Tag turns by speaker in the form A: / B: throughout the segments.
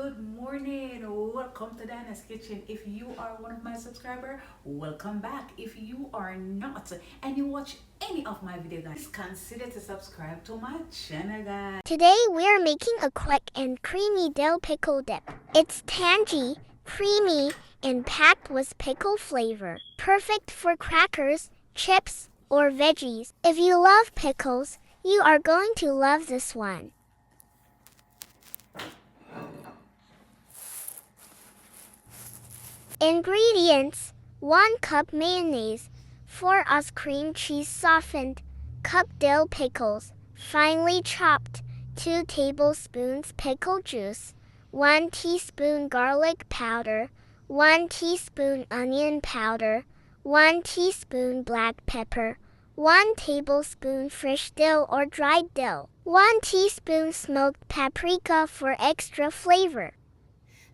A: good morning. Welcome to Diana's Kitchen. If you are one of my subscribers, welcome back. If you are not and you watch any of my videos, guys, consider to subscribe to my channel, guys.
B: Today we're making a quick and creamy dill pickle dip. It's tangy, creamy, and packed with pickle flavor. Perfect for crackers, chips, or veggies. If you love pickles, you are going to love this one. Ingredients: 1 cup mayonnaise, 4 oz cream cheese softened, cup dill pickles, finely chopped, 2 tablespoons pickle juice, 1 teaspoon garlic powder, 1 teaspoon onion powder, 1 teaspoon black pepper, 1 tablespoon fresh dill or dried dill, 1 teaspoon smoked paprika for extra flavor.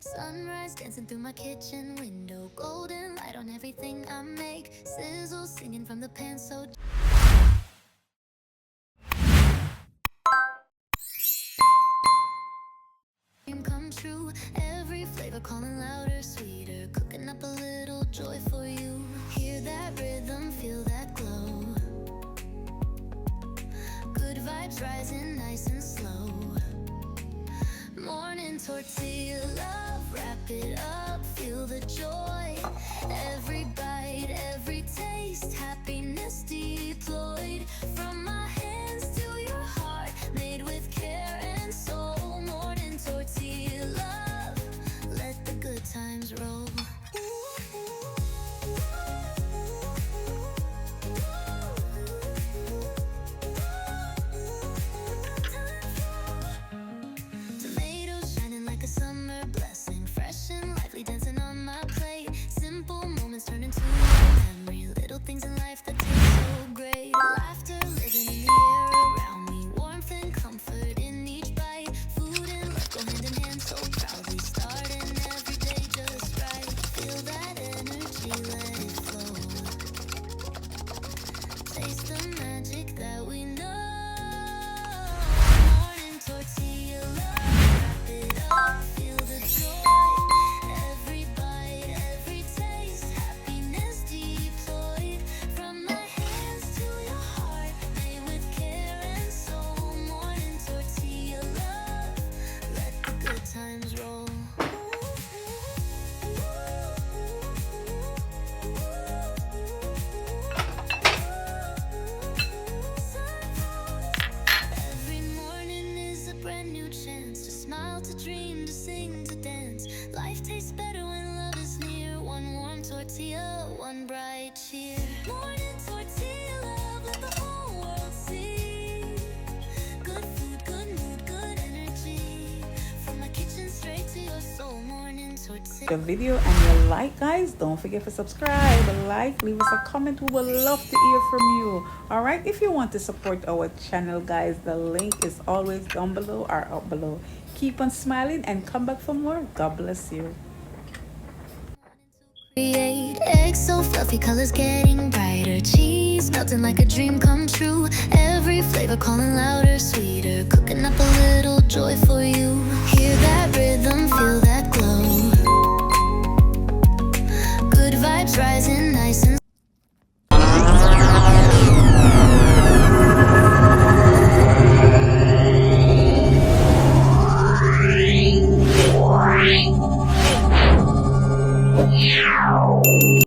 C: Sunrise dancing through my kitchen window, golden light on everything I make, sizzle singing from the pan so dream come true, every flavor calling louder, sweeter, cooking up a little joy for you. Hear that rhythm, feel that glow, good vibes rising nice and slow. Morning tortilla love, wrap it up, feel the joy. Every bite, every taste, happiness deployed. From my hands to your heart, made with care and soul. Morning tortilla love, let the good times roll. Summer blessing, fresh and lively, dancing on my plate. Simple moments turn into a memory. Little things in life that taste so great. Laughter living in the air around me. Warmth and comfort in each bite. Food and love go hand in hand so proudly. Starting every day just right. Feel that energy, let it flow. Taste the magic that we know. Morning tortilla love. Feel the joy, every bite, every taste, happiness deployed. From my hands to your heart, made with care and soul. Morning tortilla love, let the good times roll. Every morning is a brand new chance to smile, to dream, to sing, to dance. Life tastes better when love is near. One warm tortilla, one bright cheer. Morning tortilla love, let the whole world see. Good food, good mood, good energy. From my kitchen straight to your soul. Morning tortilla.
A: The video and you like, guys, don't forget to subscribe, like, leave us a comment. We would love to hear from you. All right, if you want to support our channel, guys, the link is always down below or up below. Keep on smiling and come back for more. God bless you.
C: Create eggs so fluffy, colors getting brighter, cheese melting like a dream come true. Every flavor calling louder, sweeter, cooking up a little joy for you. Hear that rhythm, feel that glow, good vibes rising nice and
D: Yeah.